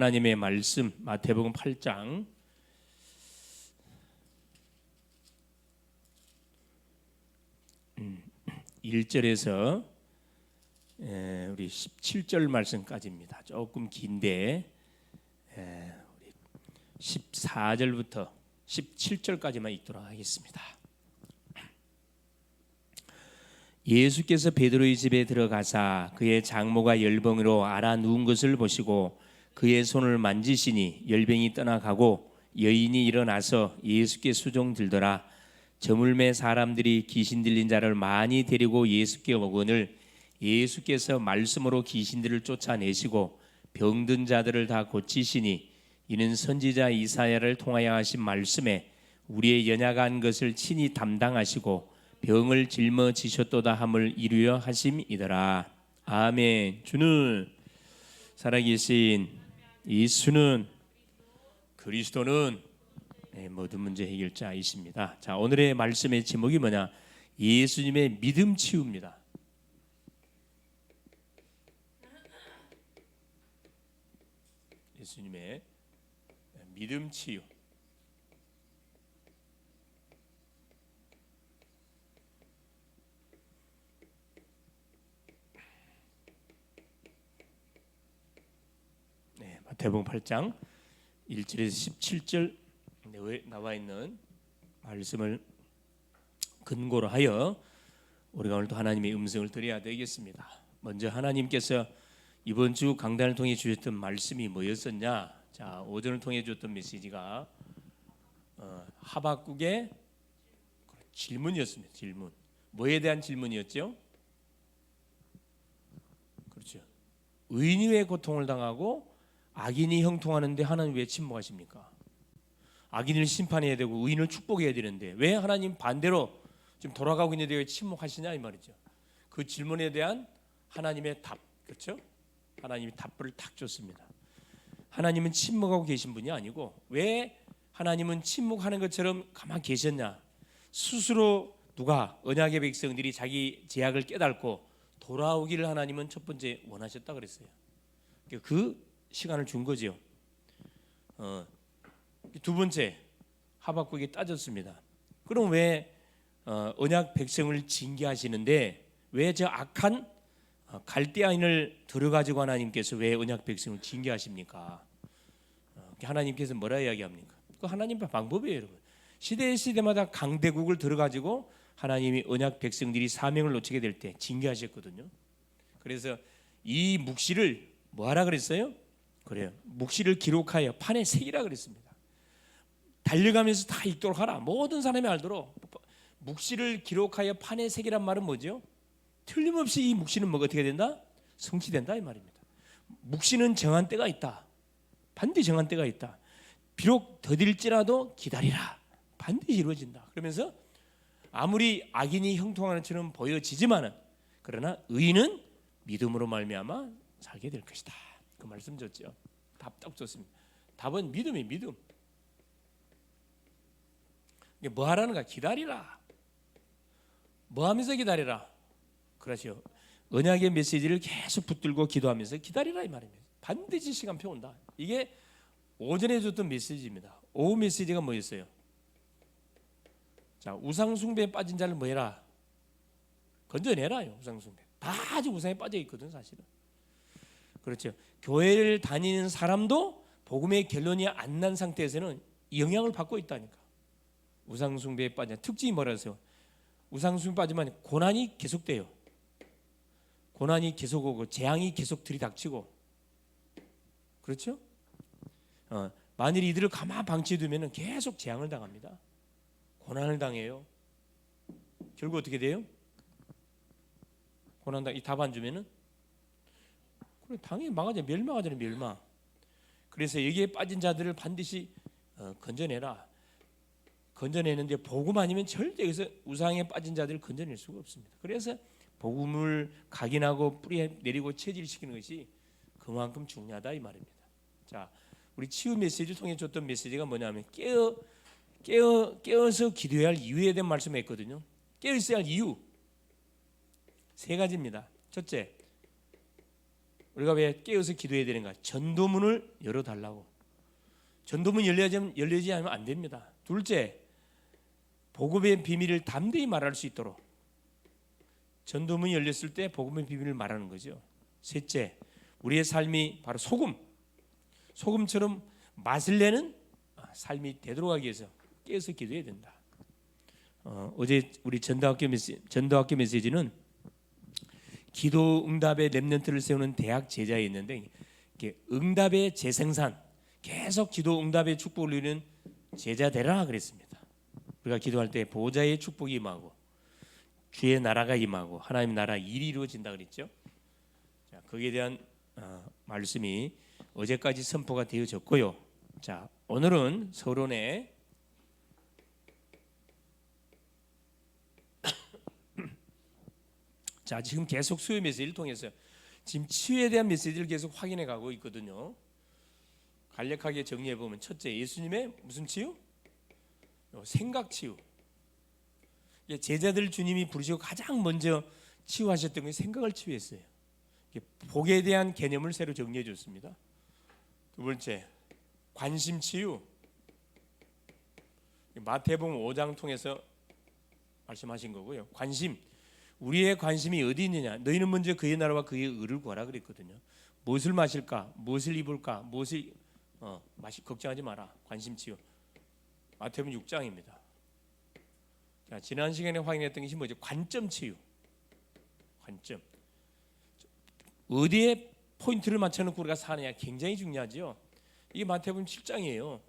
하나님의 말씀 마태복음 8장 1절에서 우리 17절 말씀까지입니다. 조금 긴데 우리 14절부터 17절까지만 읽도록 하겠습니다. 예수께서 베드로의 집에 들어가사 그의 장모가 열병으로 앓아 누운 것을 보시고 그의 손을 만지시니 열병이 떠나가고 여인이 일어나서 예수께 수종들더라. 저물매 사람들이 귀신 들린 자를 많이 데리고 예수께 오거늘 예수께서 말씀으로 귀신들을 쫓아내시고 병든 자들을 다 고치시니 이는 선지자 이사야를 통하여 하신 말씀에 우리의 연약한 것을 친히 담당하시고 병을 짊어지셨도다 함을 이루려 하심이더라. 아멘. 주는 살아계신 예수는 그리스도는 모든 문제 해결자이십니다. 자, 오늘의 말씀의 제목이 뭐냐? 예수님의 믿음 치유입니다. 예수님의 믿음 치유. 마태복음 8장 1절에서 17절 나와 있는 말씀을 근거로 하여 우리가 오늘도 하나님의 음성을 들어야 되겠습니다. 먼저 하나님께서 이번 주 강단을 통해 주셨던 말씀이 뭐였었냐? 자, 오전을 통해 주셨던 메시지가 하박국의 질문이었습니다. 질문. 뭐에 대한 질문이었죠? 그렇죠. 의인이 왜 고통을 당하고 악인이 형통하는데 하나님 왜 침묵하십니까? 악인을 심판해야 되고 의인을 축복해야 되는데 왜 하나님 반대로 지금 돌아가고 있는데 왜 침묵하시냐 이 말이죠. 그 질문에 대한 하나님의 답, 그렇죠? 하나님이 답을 탁 줬습니다. 하나님은 침묵하고 계신 분이 아니고 왜 하나님은 침묵하는 것처럼 가만히 계셨냐? 스스로 누가 언약의 백성들이 자기 죄악을 깨닫고 돌아오기를 하나님은 첫 번째 원하셨다 그랬어요. 그 시간을 준 거죠. 두 번째 하박국이 따졌습니다. 그럼 왜 언약 백성을 징계하시는데 왜 저 악한 갈대아인을 들어가지고 하나님께서 왜 언약 백성을 징계하십니까? 하나님께서 뭐라 이야기합니까? 그 하나님의 방법이에요, 여러분. 시대마다 강대국을 들어가지고 하나님이 언약 백성들이 사명을 놓치게 될 때 징계하셨거든요. 그래서 이 묵시를 뭐하라 그랬어요? 그래요. 묵시를 기록하여 판에 새기라 그랬습니다. 달려가면서 다 읽도록 하라. 모든 사람이 알도록 묵시를 기록하여 판에 새기란 말은 뭐죠? 틀림없이 이 묵시는 뭐가 어떻게 된다? 성취된다 이 말입니다. 묵시는 정한 때가 있다. 반드시 정한 때가 있다. 비록 더딜지라도 기다리라. 반드시 이루어진다. 그러면서 아무리 악인이 형통하는 것처럼 보여지지만은 그러나 의인은 믿음으로 말미암아 살게 될 것이다. 그 말씀 줬죠. 답 딱 줬습니다. 답은 믿음이 믿음. 뭐 하라는가? 기다리라. 뭐 하면서 기다리라? 그렇죠. 언약의 메시지를 계속 붙들고 기도하면서 기다리라 이 말입니다. 반드시 시간표 온다. 이게 오전에 줬던 메시지입니다. 오후 메시지가 뭐였어요? 자, 우상 숭배에 빠진 자를 뭐 해라? 건져내라요. 우상 숭배. 다 아직 우상에 빠져 있거든 사실은. 그렇죠. 교회를 다니는 사람도 복음의 결론이 안 난 상태에서는 영향을 받고 있다니까. 우상 숭배에 빠진 특징이 뭐라서요? 우상 숭배에 빠지면 고난이 계속돼요. 고난이 계속 오고 재앙이 계속 들이닥치고, 그렇죠? 만일 이들을 가만 방치해두면 계속 재앙을 당합니다. 고난을 당해요. 결국 어떻게 돼요? 고난당 이 답 안 주면은 그래 당연히 망하잖아요. 멸망하잖아요. 멸망. 그래서 여기에 빠진 자들을 반드시 건져내라. 건져내는데 복음 아니면 절대 여기서 우상에 빠진 자들을 건져낼 수가 없습니다. 그래서 복음을 각인하고 뿌리에 내리고 체질시키는 것이 그만큼 중요하다 이 말입니다. 자, 우리 치유 메시지를 통해 줬던 메시지가 뭐냐면 깨어서 기도해야 할 이유에 대한 말씀을 했거든요. 깨어 있어야 할 이유 세 가지입니다. 첫째, 우리가 왜 깨어서 기도해야 되는가? 전도문을 열어달라고. 전도문 열리지 않으면 안 됩니다. 둘째, 복음의 비밀을 담대히 말할 수 있도록 전도문이 열렸을 때 복음의 비밀을 말하는 거죠. 셋째, 우리의 삶이 바로 소금처럼 맛을 내는 삶이 되도록 하기 위해서 깨어서 기도해야 된다. 어제 우리 전도학교 메시지는 기도 응답의 렘넌트를 세우는 대학 제자에 있는데, 응답의 재생산, 계속 기도 응답의 축복을 누리는 제자 되라 그랬습니다. 우리가 기도할 때 보호자의 축복이 임하고 주의 나라가 임하고 하나님의 나라 일이 이루어진다 그랬죠. 자, 거기에 대한 말씀이 어제까지 선포가 되어졌고요. 자, 오늘은 서론에 자, 지금 계속 수요 메시지를 통해서 지금 치유에 대한 메시지를 계속 확인해 가고 있거든요. 간략하게 정리해 보면, 첫째, 예수님의 무슨 치유? 생각 치유. 제자들 주님이 부르시고 가장 먼저 치유하셨던 게 생각을 치유했어요. 복에 대한 개념을 새로 정리해 줬습니다. 두 번째, 관심 치유. 마태복음 5장 통해서 말씀하신 거고요. 관심, 우리의 관심이 어디 있느냐? 너희는 먼저 그의 나라와 그의 의를 구하라 그랬거든요. 무엇을 마실까? 무엇을 입을까? 무엇을 걱정하지 마라. 관심 치유. 마태복음 6장입니다. 자, 지난 시간에 확인했던 것이 뭐죠? 관점 치유. 관점. 어디에 포인트를 맞춰놓고 우리가 사느냐 굉장히 중요하죠. 이게 마태복음 7장이에요.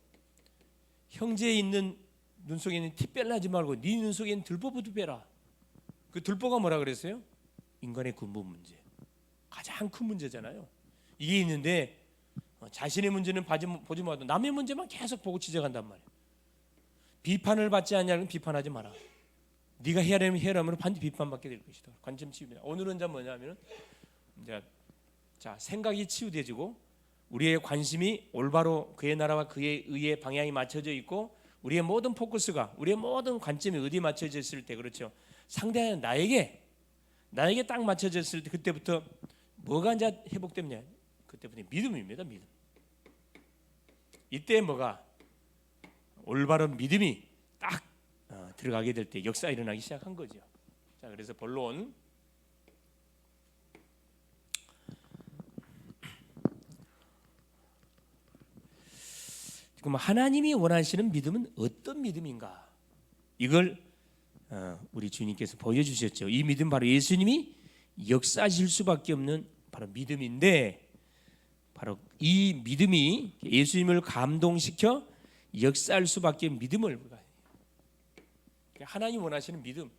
형제에 있는 눈 속에 있는 티 빼려하지 말고 네 눈 속에 있는 들보부터 빼라. 그 들보가 뭐라 그랬어요? 인간의 근본 문제, 가장 큰 문제잖아요. 이게 있는데 자신의 문제는 보지 마도 남의 문제만 계속 보고 지적한단 말이에요. 비판을 받지 않냐면 비판하지 마라. 네가 해라면 반드시 비판받게 될 것이다. 관점 치유입니다. 오늘은 뭐냐면은 자, 생각이 치유되지고 우리의 관심이 올바로 그의 나라와 그의 의의 방향이 맞춰져 있고 우리의 모든 포커스가, 우리의 모든 관점이 어디에 맞춰져 있을 때, 그렇죠, 상대하는 나에게 딱 맞춰졌을 때, 그때부터 뭐가 이제 회복되느냐? 그때부터 믿음입니다. 믿음. 이때 뭐가 올바른 믿음이 딱 들어가게 될 때 역사 일어나기 시작한 거죠. 자, 그래서 본론, 그럼 하나님이 원하시는 믿음은 어떤 믿음인가? 이걸 우리 주님께서 보여주셨죠. 이 믿음 바로 예수님이 역사하실 수밖에 없는 바로 믿음인데, 바로 이 믿음이 예수님을 감동시켜 역사할 수밖에 없는 믿음을, 하나님 원하시는 믿음,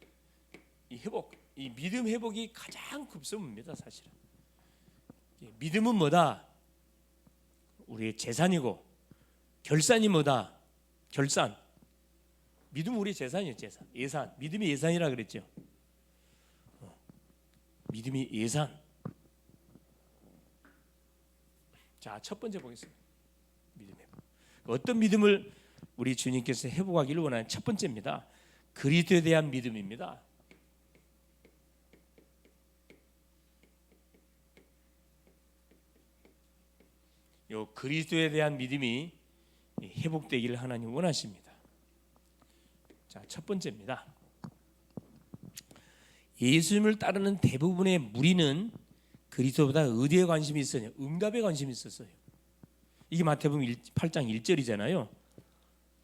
이 회복, 이 믿음 회복이 가장 급선무입니다. 사실은 믿음은 뭐다? 우리의 재산이고, 결산이 뭐다? 결산. 믿음은 우리 재산이에요. 재산, 예산. 믿음이 예산이라 그랬죠. 믿음이 예산. 자, 첫 번째 보겠습니다. 믿음 회복. 어떤 믿음을 우리 주님께서 회복하기를 원하는 첫 번째입니다. 그리스도에 대한 믿음입니다. 요 그리스도에 대한 믿음이 회복되기를 하나님 원하십니다. 자, 첫 번째입니다. 예수님을 따르는 대부분의 무리는 그리스도보다 어디에 관심이 있었냐? 응답에 관심이 있었어요. 이게 마태복음 8장 1절이잖아요.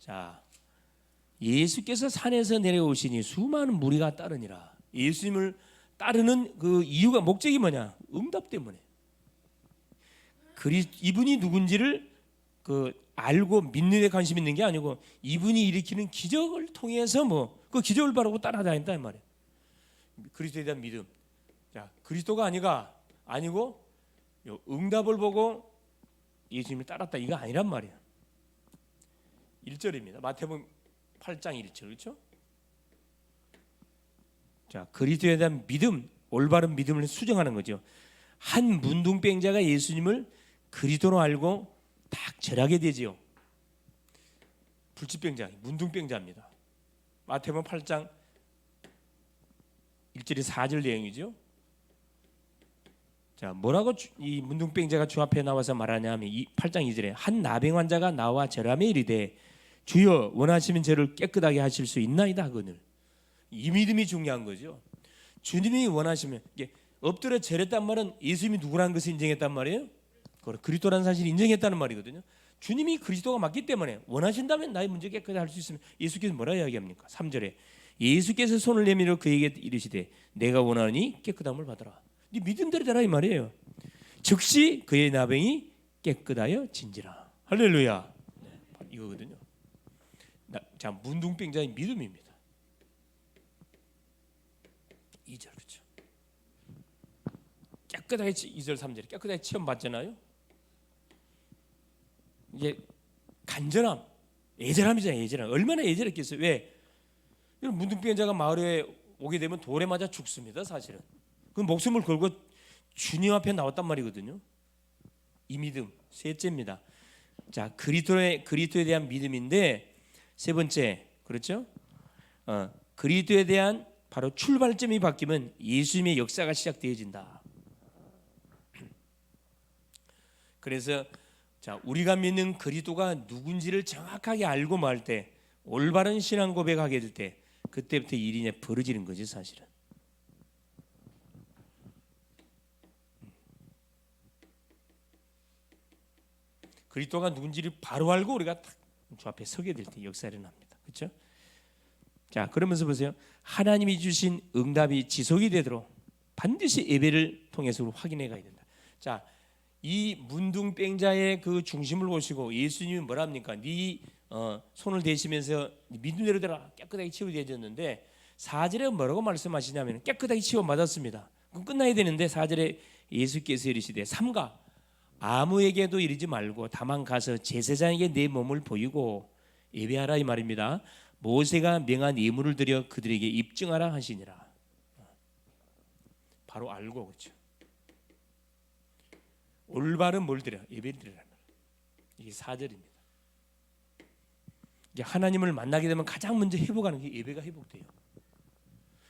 자, 예수께서 산에서 내려오시니 수많은 무리가 따르니라. 예수님을 따르는 그 이유가, 목적이 뭐냐? 응답 때문에. 이분이 누군지를 알고 믿는 데 관심 있는 게 아니고, 이분이 일으키는 기적을 통해서 그 기적을 바라고 따라다닌다 이 말이에요. 그리스도에 대한 믿음. 자, 그리스도가 아니고 응답을 보고 예수님을 따랐다, 이거 아니란 말이에요. 1절입니다. 마태복음 8장 1절, 그렇죠? 자, 그리스도에 대한 믿음, 올바른 믿음을 수정하는 거죠. 한 문둥병자가 예수님을 그리스도로 알고 딱 절하게 되지요. 불치병자, 문둥병자입니다. 마태복음 8장 1절에 4절 내용이죠. 자, 뭐라고 이 문둥병자가 주 앞에 나와서 말하냐면 8장 2절에 한 나병 환자가 나와 절하며 이르되 주여 원하시면 저를 깨끗하게 하실 수 있나이다 하거늘. 이 믿음이 중요한 거죠. 주님이 원하시면 이게 엎드려 절했단 말은 예수님이 누구라는 것을 인정했단 말이에요. 그리스도라는 사실을 인정했다는 말이거든요. 주님이 그리스도가 맞기 때문에 원하신다면 나의 문제 깨끗하게 할 수 있으면 예수께서 뭐라 이야기합니까? 3절에 예수께서 손을 내밀어 그에게 이르시되 내가 원하니 깨끗함을 받으라. 네 믿음대로 되라 이 말이에요. 즉시 그의 나병이 깨끗하여 진지라. 할렐루야. 네, 이거거든요. 자, 문둥병자의 믿음입니다. 2절 그렇죠. 깨끗하게 2절 3절 깨끗하게 체험 받잖아요. 이게 간절함, 애절함이잖아요. 애절함. 얼마나 애절했겠어요. 왜? 이런 문둥병자가 마을에 오게 되면 돌에 맞아 죽습니다. 사실은 그 목숨을 걸고 주님 앞에 나왔단 말이거든요. 이 믿음 셋째입니다. 자, 그리스도에 대한 믿음인데 세 번째 그렇죠? 그리스도에 대한 바로 출발점이 바뀌면 예수님의 역사가 시작되어진다. 그래서 자, 우리가 믿는 그리스도가 누군지를 정확하게 알고 말 때 올바른 신앙 고백하게 될 때 그때부터 일이 이제 벌어지는 거지 사실은. 그리스도가 누군지를 바로 알고 우리가 딱 주 앞에 서게 될 때 역사가 일어납니다. 그렇죠? 자, 그러면서 보세요. 하나님이 주신 응답이 지속이 되도록 반드시 예배를 통해서 확인해 가야 된다. 자, 이 문둥병자의 그 중심을 보시고 예수님이 뭐랍니까? 네 손을 대시면서 믿음대로 되라 깨끗하게 치유되어졌는데 4절에 뭐라고 말씀하시냐면 깨끗하게 치유받았습니다. 그럼 끝나야 되는데 4절에 예수께서 이르시되 삼가 아무에게도 이르지 말고 다만 가서 제사장에게 내 몸을 보이고 예배하라 이 말입니다. 모세가 명한 예물을 드려 그들에게 입증하라 하시니라. 바로 알고 그렇죠. 올바른 뭘 드려? 예배를 드리라. 이게 4절입니다. 이제 하나님을 만나게 되면 가장 먼저 회복하는 게 예배가 회복돼요.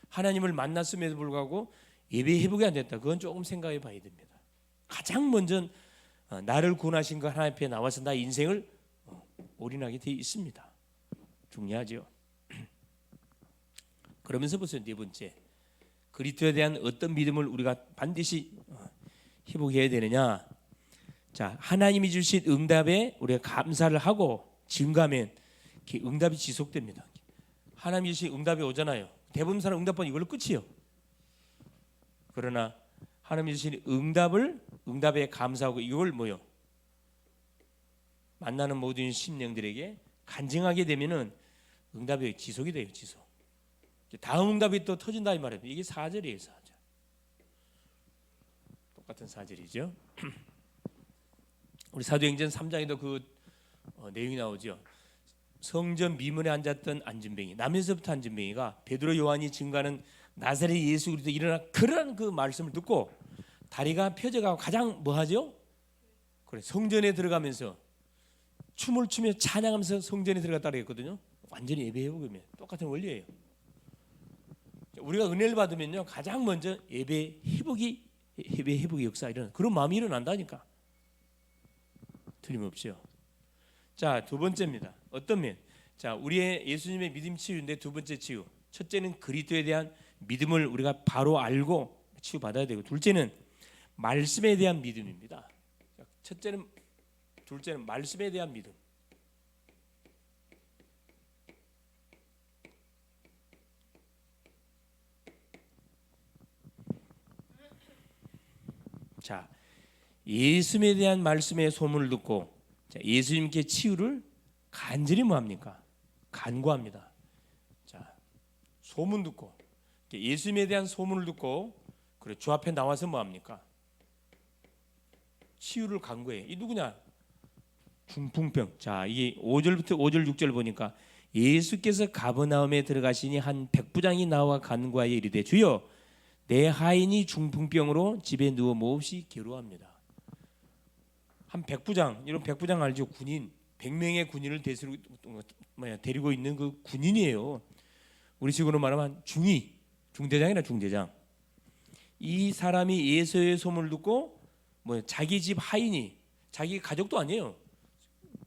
하나님을 만났음에도 불구하고 예배 회복이 안 됐다. 그건 조금 생각해 봐야 됩니다. 가장 먼저 나를 구원하신 그 하나님 앞에 나와서 나 인생을 올인하게 되어 있습니다. 중요하죠. 그러면서 보세요. 네 번째, 그리스도에 대한 어떤 믿음을 우리가 반드시 회복해야 되느냐? 자, 하나님이 주신 응답에 우리가 감사를 하고 증거하면 응답이 지속됩니다. 하나님이 주신 응답이 오잖아요. 대부분 사람 응답 받으면 이걸로 끝이에요. 그러나 하나님이 주신 응답에 감사하고 이걸 뭐요? 만나는 모든 심령들에게 간증하게 되면은 응답이 지속이 돼요. 지속. 다음 응답이 또 터진다 이 말이에요. 이게 4절이에요. 4절. 똑같은 4절이죠. 우리 사도행전 3장에도 그 내용이 나오죠. 성전 미문에 앉았던 안진뱅이, 남에서부터 안진뱅이가 베드로 요한이 증거하는 나사렛 예수 그리스도 일어나 그런 그 말씀을 듣고 다리가 펴져가고 가장 뭐하죠? 그래, 성전에 들어가면서 춤을 추며 찬양하면서 성전에 들어갔다 그랬거든요. 완전히 예배 회복이면 똑같은 원리예요. 우리가 은혜를 받으면요 가장 먼저 예배 회복의 역사 이런 그런 마음이 일어난다니까. 틀림없죠. 자, 두 번째입니다. 어떤 면? 자, 우리의 예수님의 믿음 치유인데 두 번째 치유. 첫째는 그리스도에 대한 믿음을 우리가 바로 알고 치유 받아야 되고, 둘째는 말씀에 대한 믿음입니다. 둘째는 말씀에 대한 믿음. 자, 예수님에 대한 말씀의 소문을 듣고 자, 예수님께 치유를 간절히 뭐합니까? 간구합니다. 자, 소문 듣고 예수님에 대한 소문을 듣고 그래 주 앞에 나와서 뭐합니까? 치유를 간구해. 이 누구냐? 중풍병. 자, 이게 5절부터 5절 6절 보니까 예수께서 가버나움에 들어가시니 한 백부장이 나와 간구하여 이르되 주여 내 하인이 중풍병으로 집에 누워 몹시 괴로워합니다. 한 백부장, 이런 백부장 알죠? 군인, 100명의 군인을 데리고 있는 그 군인이에요. 우리 식으로 말하면 중대장이나 중대장. 이 사람이 예수의 소문을 듣고 뭐 자기 집 하인이, 자기 가족도 아니에요,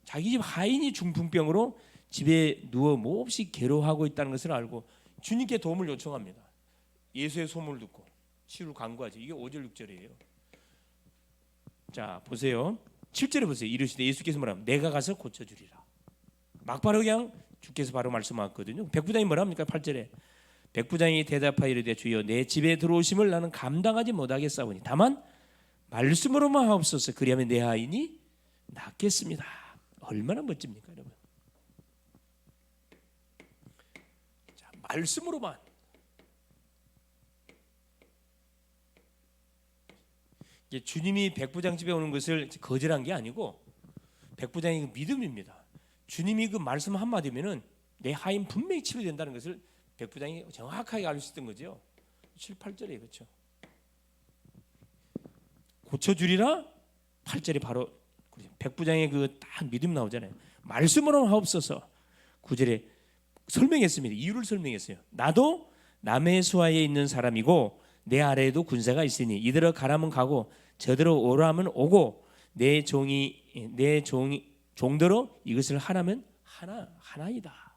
자기 집 하인이 중풍병으로 집에 누워 몹시 괴로워하고 있다는 것을 알고 주님께 도움을 요청합니다. 예수의 소문을 듣고 치유를 간구하죠. 이게 5절 6절이에요. 자 보세요. 7절에 보세요. 이르시되 예수께서 뭐라면 내가 가서 고쳐주리라. 막바로 그냥 주께서 바로 말씀하셨거든요. 백부장이 뭐라 합니까? 8절에 백부장이 대답하여 이르되 주여 내 집에 들어오심을 나는 감당하지 못하겠사오니 다만 말씀으로만 하옵소서. 그리하면 내 하인이 낫겠습니다. 얼마나 멋집니까 여러분. 자, 말씀으로만. 주님이 백부장 집에 오는 것을 거절한 게 아니고 백부장의 그 믿음입니다. 주님이 그 말씀 한마디면은 내 하인 분명히 치료된다는 것을 백부장이 정확하게 알 수 있던 거죠. 7, 8절에 그렇죠. 고쳐주리라 8절에 바로 백부장의 그 딱 믿음 나오잖아요. 말씀으로 하옵소서. 9절에 설명했습니다. 이유를 설명했어요. 나도 남의 수하에 있는 사람이고 내 아래에도 군사가 있으니 이들어 가라면 가고 저들어 오라면 오고 내 종대로 이것을 하라면 하나이다.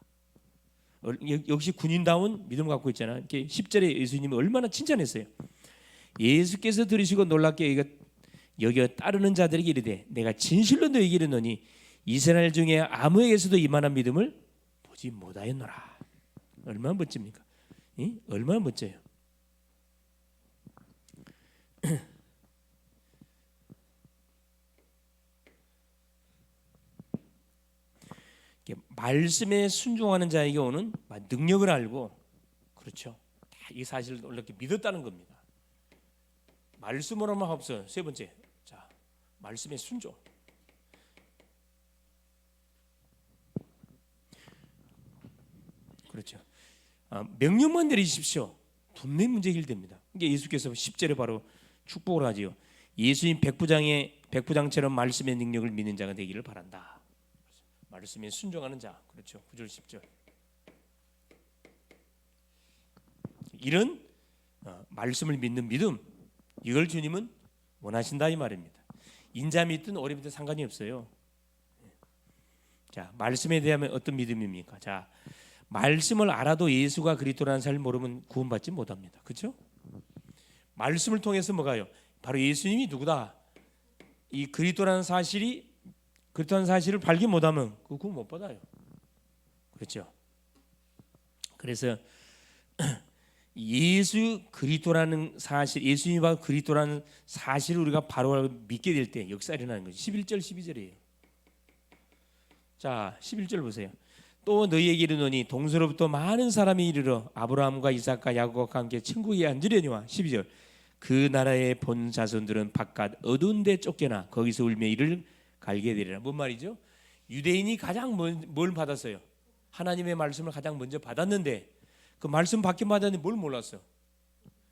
역시 군인다운 믿음을 갖고 있잖아요. 이렇게 10절에 예수님이 얼마나 칭찬했어요. 예수께서 들으시고 놀랍게 여겨 따르는 자들에게 이르되 내가 진실로 너희에게 이르노니 이스라엘 중에 아무에게서도 이만한 믿음을 보지 못하였노라. 얼마나 멋집니까? 얼마나 멋져요. 말씀에 순종하는 자에게 오는 능력을 알고 그렇죠. 이 사실을 이렇게 믿었다는 겁니다. 말씀으로만 하옵소서. 세 번째, 자 말씀에 순종. 그렇죠. 명령만 내리십시오. 분명히 문제 해결됩니다. 이게 예수께서 10절에 바로 축복을 하지요. 예수님 백부장처럼 말씀의 능력을 믿는 자가 되기를 바란다. 말씀에 순종하는 자. 그렇죠. 9절 10절. 이런 말씀을 믿는 믿음, 이걸 주님은 원하신다 이 말입니다. 인자 믿든 오래 믿든 상관이 없어요. 자, 말씀에 대한 어떤 믿음입니까? 자, 말씀을 알아도 예수가 그리스도라는 사실을 모르면 구원받지 못합니다. 그렇죠? 말씀을 통해서 뭐가요? 바로 예수님이 누구다. 이 그리스도라는 사실을 발견 못하면 그 구원 못 받아요. 그렇죠? 그래서 예수 그리스도라는 사실, 예수님이 바로 그리스도라는 사실을 우리가 바로 믿게 될 때 역사가 일어나는 거죠. 11절 12절이에요. 자, 11절 보세요. 또 너희에게 이르노니 동서로부터 많은 사람이 이르러 아브라함과 이삭과 야곱과 함께 천국에 앉으려니와 12절 그 나라의 본 자손들은 바깥 어두운 데 쫓겨나 거기서 울며 이를 갈게 되리라. 뭔 말이죠? 유대인이 가장 뭘 받았어요? 하나님의 말씀을 가장 먼저 받았는데 그 말씀 받긴 받았는데 뭘 몰랐어?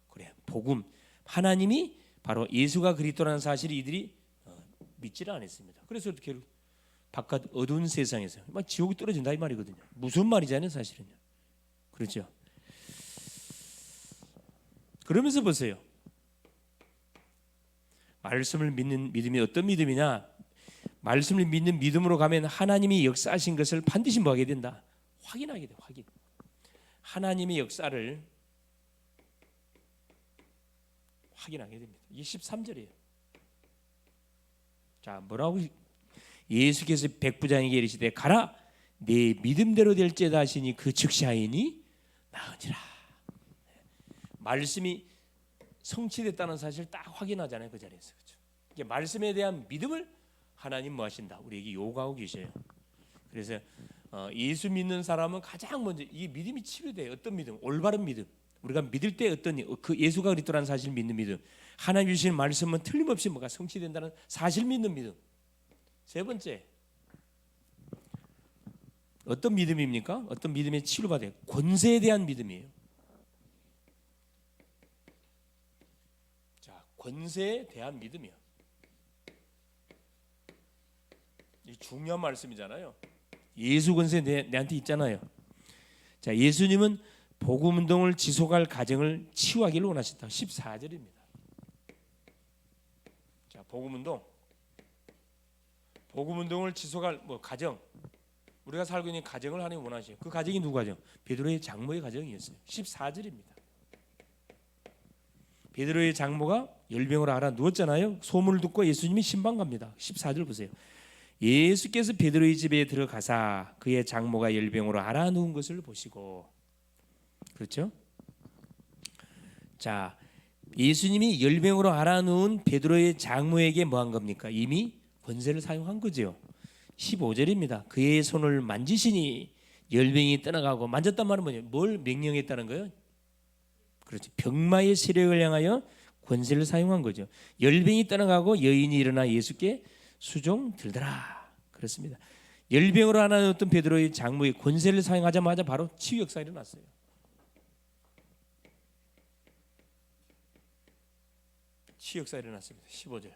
그래, 복음. 하나님이 바로 예수가 그리스도라는 사실을 이들이 믿지를 않았습니다. 그래서 어떻게 바깥 어두운 세상에서 막 지옥이 떨어진다 이 말이거든요. 무슨 말이잖아요, 사실은요. 그렇죠? 그러면서 보세요. 말씀을 믿는 믿음이 어떤 믿음이냐? 말씀을 믿는 믿음으로 가면 하나님이 역사하신 것을 반드시 뭐 하게 된다? 확인하게 돼. 확인. 하나님의 역사를 확인하게 됩니다. 이게 13절이에요. 자, 뭐라고 예수께서 백부장에게 이르시되 가라 네 믿음대로 될지어다 하시니 그 즉시 하인이 나으니라. 말씀이 성취됐다는 사실을 딱 확인하잖아요. 그 자리에서. 그렇죠? 이게 말씀에 대한 믿음을 하나님 뭐 하신다? 우리에게 요구하고 계셔요. 그래서 예수 믿는 사람은 가장 먼저 이 믿음이 치료돼요. 어떤 믿음? 올바른 믿음. 우리가 믿을 때 어떤 그 예수가 그리스도라는 사실을 믿는 믿음. 하나님 주시는 말씀은 틀림없이 뭐가 성취된다는 사실 믿는 믿음. 세 번째, 어떤 믿음입니까? 어떤 믿음에 치료받아요? 권세에 대한 믿음이에요. 자, 권세에 대한 믿음이요. 이 중요한 말씀이잖아요. 예수 권세 내한테 있잖아요. 자, 예수님은 복음 운동을 지속할 가정을 치유하기를 원하셨다. 14절입니다. 자, 복음 운동을 지속할 가정, 우리가 살고 있는 가정을 하나님 원하셔요. 그 가정이 누구 가정? 베드로의 장모의 가정이었어요. 14절입니다. 베드로의 장모가 열병으로 알아 누웠잖아요. 소문을 듣고 예수님이 신방 갑니다. 14절 보세요. 예수께서 베드로의 집에 들어가사 그의 장모가 열병으로 알아 누운 것을 보시고, 그렇죠? 자, 예수님이 열병으로 알아 누운 베드로의 장모에게 뭐 한 겁니까? 이미 권세를 사용한 거죠. 15절입니다. 그의 손을 만지시니 열병이 떠나가고, 만졌단 말은 뭐냐? 뭘 명령했다는 거예요? 그렇지. 병마의 세력을 향하여 권세를 사용한 거죠. 열병이 떠나가고 여인이 일어나 예수께 수종 들더라. 그렇습니다. 열병으로 하나 넣었던 베드로의 장모의 권세를 사용하자마자 바로 치유 역사가 일어났어요. 치유 역사가 일어났습니다. 15절.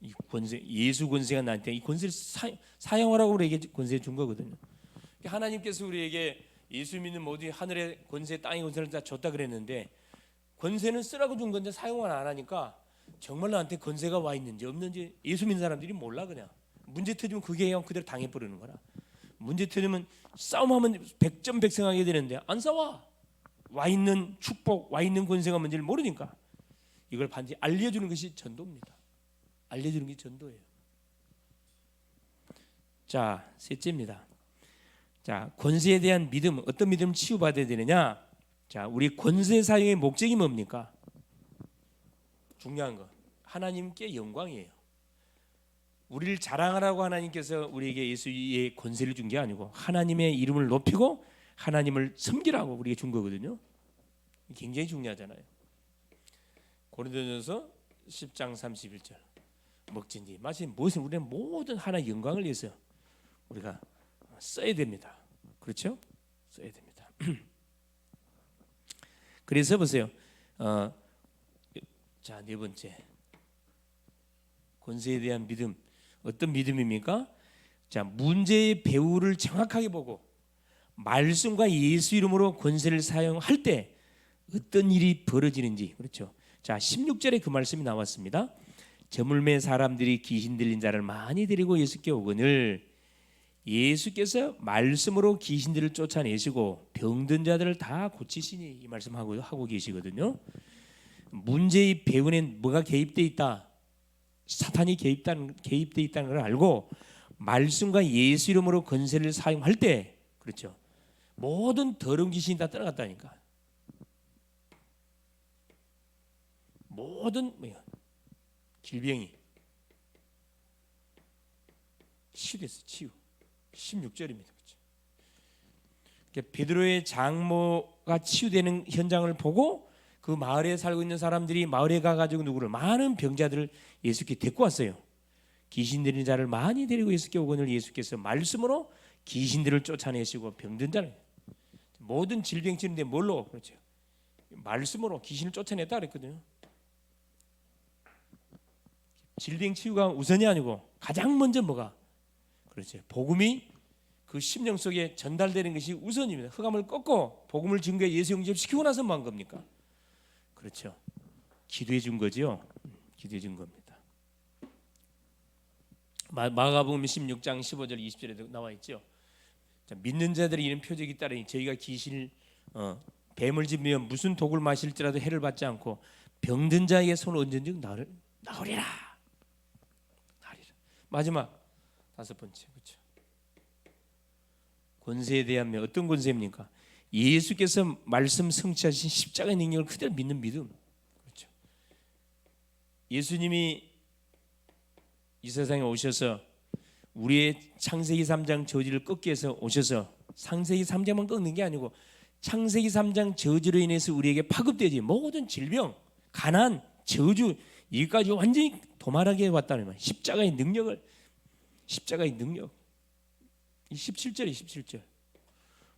이 권세, 예수 권세가 나한테 이 권세를 사용하라고 우리에게 권세 준 거거든요. 하나님께서 우리에게 예수 믿는 모든 하늘의 권세, 땅의 권세를 다 줬다 그랬는데, 권세는 쓰라고 준 건데 사용을 안 하니까 정말 나한테 권세가 와 있는지 없는지 예수 믿는 사람들이 몰라. 그냥 문제 터지면 그게 그냥 그대로 당해버리는 거라. 문제 터지면 싸움하면 백전백승하게 되는데 안 싸워. 와 있는 축복, 와 있는 권세가 뭔지를 모르니까 이걸 반드시 알려주는 것이 전도입니다. 알려주는 게 전도예요. 자, 셋째입니다. 자, 권세에 대한 믿음, 어떤 믿음을 치유받아야 되느냐? 자, 우리 권세 사용의 목적이 뭡니까? 중요한 거, 하나님께 영광이에요. 우리를 자랑하라고 하나님께서 우리에게 예수의 권세를 준 게 아니고 하나님의 이름을 높이고 하나님을 섬기라고 우리에게 준 거거든요. 굉장히 중요하잖아요. 고린도전서 10장 31절. 먹진디 마신 무엇은 우리는 모든 하나의 영광을 위해서 우리가 써야 됩니다. 그렇죠? 써야 됩니다. 그래서 보세요. 자, 네 번째, 권세에 대한 믿음. 어떤 믿음입니까? 자, 문제의 배후를 정확하게 보고 말씀과 예수 이름으로 권세를 사용할 때 어떤 일이 벌어지는지. 그렇죠? 자, 16절에 그 말씀이 나왔습니다. 저물매 사람들이 귀신 들린 자를 많이 데리고 예수께 오거늘 예수께서 말씀으로 귀신들을 쫓아내시고 병든 자들을 다 고치시니, 이 말씀하고 계시거든요. 문제의 배후에는 뭐가 개입돼 있다? 사탄이 개입돼 있다는 걸 알고 말씀과 예수 이름으로 권세를 사용할 때, 그렇죠, 모든 더러운 귀신이 다 떠나갔다니까. 모든 질병이 치유됐어요. 치유. 16절입니다. 그렇죠? 베드로의 장모가 치유되는 현장을 보고 그 마을에 살고 있는 사람들이 마을에 가가지고 누구를, 많은 병자들을 예수께 데리고 왔어요. 귀신 들린 자를 많이 데리고 예수께 오거늘 예수께서 말씀으로 귀신들을 쫓아내시고 병든 자를, 모든 질병 치는데 뭘로? 그렇죠, 말씀으로 귀신을 쫓아냈다 그랬거든요. 질병 치유가 우선이 아니고 가장 먼저 뭐가? 그렇죠, 복음이 그 심령 속에 전달되는 것이 우선입니다. 흑암을 꺾고 복음을 증거해 예수 영접시키고 나서 뭐 한 겁니까? 그렇죠, 기도해 준 거죠. 기도해 준 겁니다. 마가복음 16장 15절 20절에도 나와 있죠. 자, 믿는 자들이 이런 표적이 따르니 저희가 귀신을 뱀을 집으면 무슨 독을 마실지라도 해를 받지 않고 병든 자에게 손을 얹은 즉 나으리라. 마지막 다섯 번째, 그렇죠, 권세에 대한 어떤 권세입니까? 예수께서 말씀 성취하신 십자가의 능력을 그대로 믿는 믿음. 그렇죠. 예수님이 이 세상에 오셔서 우리의 창세기 3장 저주를 꺾기 위해서 오셔서 창세기 3장만 꺾는 게 아니고 창세기 3장 저주로 인해서 우리에게 파급되지 모든 질병, 가난, 저주, 이까지 완전히 도말하게 해왔다는 말. 십자가의 능력을, 십자가의 능력. 이 17절이 17절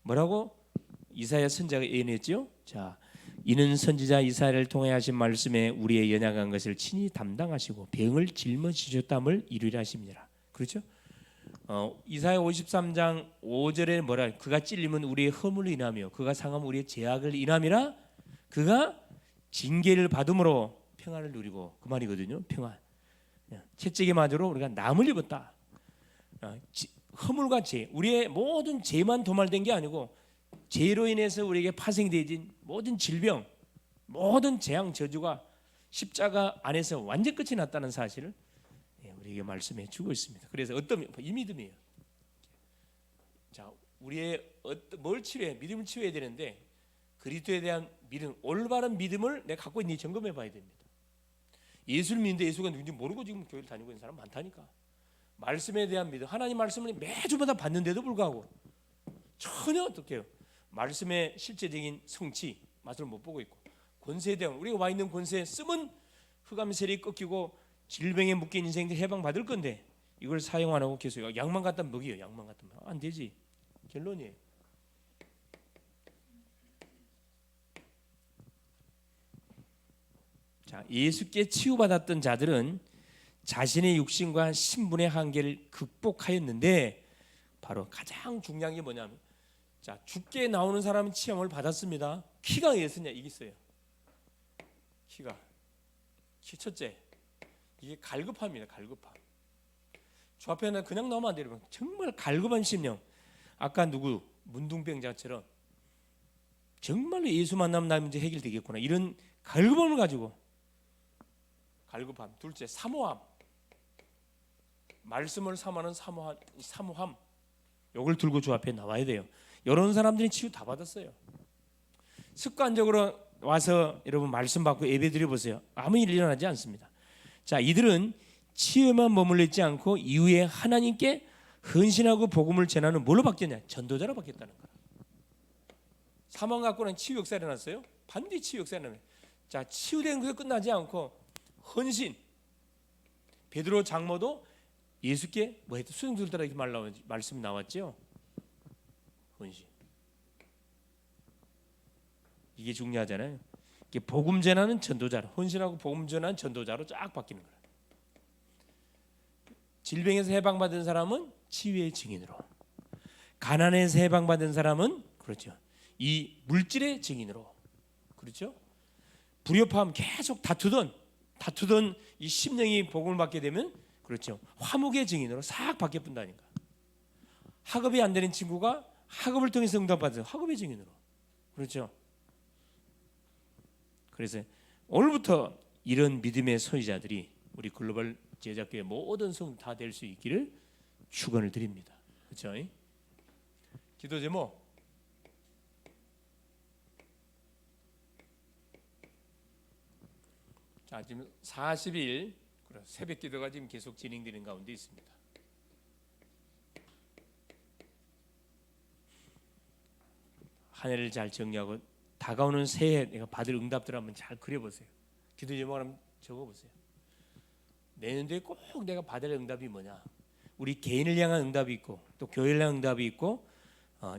뭐라고 이사야 선지자가 예언했죠? 자, 이는 선지자 이사야를 통해 하신 말씀에 우리의 연약한 것을 친히 담당하시고 병을 짊어지셨담을 이루려 하십니다. 그렇죠? 이사야 53장 5절에 뭐라, 그가 찔림은 우리의 허물을 인하며 그가 상함은 우리의 죄악을 인함이라. 그가 징계를 받음으로 평안을 누리고, 그 말이거든요. 평안. 채찍에 맞으러 우리가 남을 입었다. 허물과 죄, 우리의 모든 죄만 도말된 게 아니고 죄로 인해서 우리에게 파생되어진 모든 질병, 모든 재앙 저주가 십자가 안에서 완전 끝이 났다는 사실을 우리에게 말씀해 주고 있습니다. 그래서 이 믿음이에요. 자, 우리의 뭘 치료해? 믿음을 치료해야 되는데, 그리스도에 대한 믿음, 올바른 믿음을 내가 갖고 있는지 점검해 봐야 됩니다. 예수를 믿는데 예수가 누군지 모르고 지금 교회를 다니고 있는 사람 많다니까. 말씀에 대한 믿음, 하나님 말씀을 매주마다 받는데도 불구하고 전혀 어떻게요? 말씀의 실제적인 성취 맛을 못 보고 있고, 권세에 대한, 우리가 와 있는 권세에 쓰면 흑암세력이 꺾이고 질병에 묶인 인생들 해방 받을 건데, 이걸 사용 안 하고 계속 약만 갖다 먹이요. 약만 갖다 먹여. 안 되지. 결론이에요. 자, 예수께 치유받았던 자들은 자신의 육신과 신분의 한계를 극복하였는데, 바로 가장 중요한 게 뭐냐면, 자, 죽게 나오는 사람은 치험을 받았습니다. 키가 예수냐 이겼어요. 키 첫째, 이게 갈급함입니다. 갈급함. 주 앞에는 그냥 나오면 안 돼요. 정말 갈급한 심령. 아까 문둥병자처럼 정말로 예수 만나면 나 문제 해결되겠구나, 이런 갈급함을 가지고. 갈급함. 둘째, 사모함. 말씀을 사모하는 사모함. 이걸 들고 주 앞에 나와야 돼요. 이런 사람들이 치유 다 받았어요. 습관적으로 와서 여러분 말씀 받고 예배 드려 보세요. 아무 일 일어나지 않습니다. 자, 이들은 치유에만 머물러 있지 않고 이후에 하나님께 헌신하고 복음을 전하는 뭘로 바뀌었냐? 전도자로 바뀌었다는 거예요. 사망 갖고는 치유 역사 일어났어요. 반드시 치유 역사 일어나요. 자, 치유된 것에 끝나지 않고 헌신. 베드로 장모도 예수께 뭐 했다? 수용들 따라 이렇게 말씀이 나왔죠. 헌신. 이게 중요하잖아요. 이게 복음 전하는 전도자로, 헌신하고 복음 전하는 전도자로 쫙 바뀌는 거예요. 질병에서 해방받은 사람은 치유의 증인으로, 가난에서 해방받은 사람은 그렇죠, 이 물질의 증인으로, 그렇죠. 불협화음 계속 다투던 이 심령이 복음을 받게 되면, 그렇죠, 화목의 증인으로 싹 바뀌어본다니까. 학업이 안 되는 친구가 학업을 통해서 응답받아서 학업의 증인으로, 그렇죠. 그래서 오늘부터 이런 믿음의 소유자들이 우리 글로벌 제자교회 모든 성도 다 될 수 있기를 축원을 드립니다. 그렇죠? 기도 제목. 자, 지금 40일 새벽 기도가 지금 계속 진행되는 가운데 있습니다. 한 해를 잘 정리하고 다가오는 새해 내가 받을 응답들 한번 잘 그려보세요. 기도 제목을 한번 적어보세요. 내년도에 꼭 내가 받을 응답이 뭐냐? 우리 개인을 향한 응답이 있고, 또 교회를 향한 응답이 있고,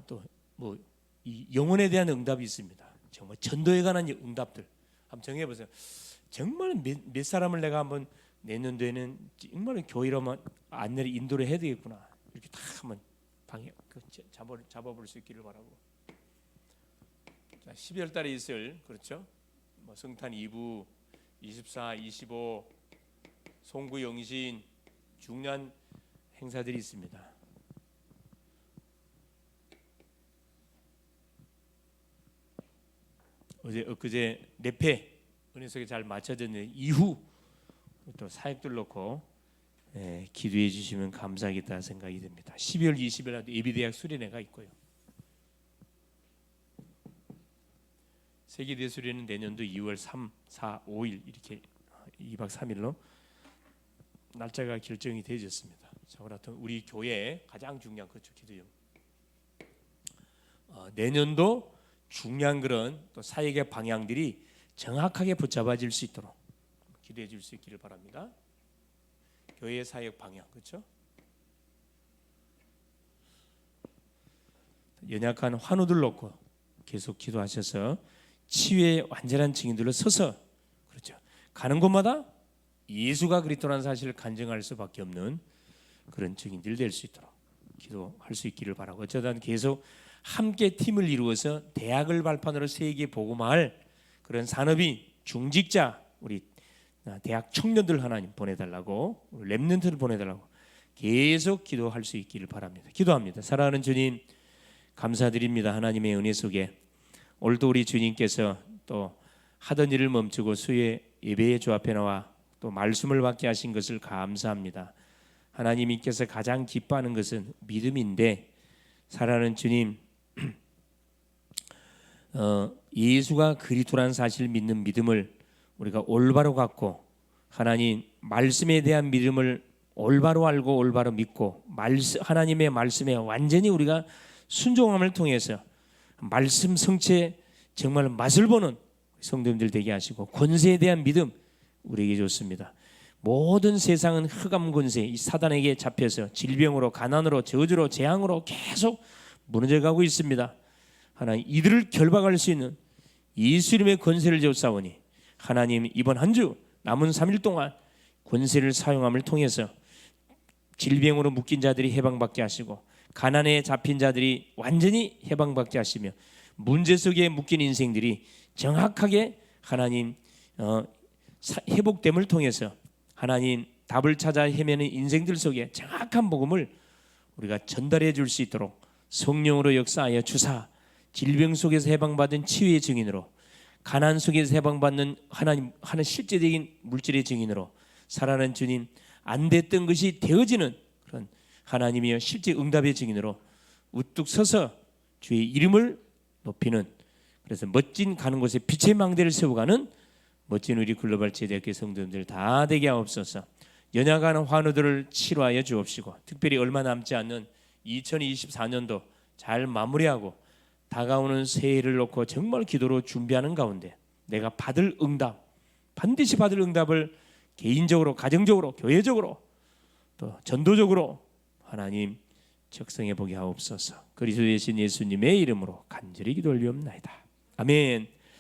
또 뭐 이 영혼에 대한 응답이 있습니다. 정말 전도에 관한 응답들 한번 정해보세요. 정말 몇 사람을 내가 한번 내년도에는 정말 교회로만 안내를 인도를 해야 되겠구나, 이렇게 다 한번 방해 잡아볼 수 있기를 바라고. 자, 12월 달에 있을, 그렇죠, 뭐 성탄 2부, 24, 25 송구 영신 중요한 행사들이 있습니다. 엊그제 nep해 은혜석에 잘 맞춰졌는데, 이후 또 사역들 놓고 기도해 주시면 감사하겠다 생각이 듭니다. 12월 20일 날 예비대학 수련회가 있고요. 세계대수련은 내년도 2월 3, 4, 5일 이렇게 2박 3일로 날짜가 결정이 되어졌습니다. 자, 그렇다면 우리 교회의 가장 중요한, 그렇죠, 기도요. 내년도 중요한 그런 또 사역의 방향들이 정확하게 붙잡아질 수 있도록 기도해 줄 수 있기를 바랍니다. 교회의 사역 방향, 그렇죠? 연약한 환우들 놓고 계속 기도하셔서 치유의 완전한 증인들로 서서, 그렇죠, 가는 곳마다 예수가 그리스도라는 사실을 간증할 수밖에 없는 그런 증인들 될 수 있도록 기도할 수 있기를 바라고, 어쩌다 계속 함께 팀을 이루어서 대학을 발판으로 세계 복음화할 그런 산업이 중직자 우리 대학 청년들 하나님 보내달라고, 렘넌트를 보내달라고 계속 기도할 수 있기를 바랍니다. 기도합니다. 사랑하는 주님, 감사드립니다. 하나님의 은혜 속에 오늘도 우리 주님께서 또 하던 일을 멈추고 수요 예배의 주 앞에 나와 또 말씀을 받게 하신 것을 감사합니다. 하나님께서 가장 기뻐하는 것은 믿음인데, 사랑하는 주님, 예수가 그리스도라는 사실을 믿는 믿음을 우리가 올바로 갖고, 하나님 말씀에 대한 믿음을 올바로 알고 올바로 믿고, 하나님의 말씀에 완전히 우리가 순종함을 통해서 말씀 성취에 정말 맛을 보는 성도님들 되게 하시고, 권세에 대한 믿음 우리에게 줬습니다. 모든 세상은 흑암 권세, 이 사단에게 잡혀서 질병으로, 가난으로, 저주로, 재앙으로 계속 무너져가고 있습니다. 하나님, 이들을 결박할 수 있는 예수 이름의 권세를 줬사오니 하나님, 이번 한 주 남은 3일 동안 권세를 사용함을 통해서 질병으로 묶인 자들이 해방받게 하시고, 가난에 잡힌 자들이 완전히 해방받게 하시며, 문제 속에 묶인 인생들이 정확하게 하나님 회복됨을 통해서 하나님 답을 찾아 헤매는 인생들 속에 정확한 복음을 우리가 전달해 줄 수 있도록 성령으로 역사하여 주사, 질병 속에서 해방받은 치유의 증인으로, 가난 속에서 해방받는 하나님 하는 실제적인 물질의 증인으로, 살아난 주님, 안 됐던 것이 되어지는 그런 하나님이여 실제 응답의 증인으로 우뚝 서서 주의 이름을 높이는, 그래서 멋진 가는 곳에 빛의 망대를 세워가는 멋진 우리 글로벌 제대학교 성도님들 다 되게 하옵소서. 연약한 환우들을 치료하여 주옵시고, 특별히 얼마 남지 않는 2024년도 잘 마무리하고 다가오는 새해를 놓고 정말 기도로 준비하는 가운데 내가 받을 응답, 반드시 받을 응답을 개인적으로, 가정적으로, 교회적으로, 또 전도적으로 하나님 적성해 보게 하옵소서. 그리스도 되신 예수님의 이름으로 간절히 기도 올리옵나이다. 아멘.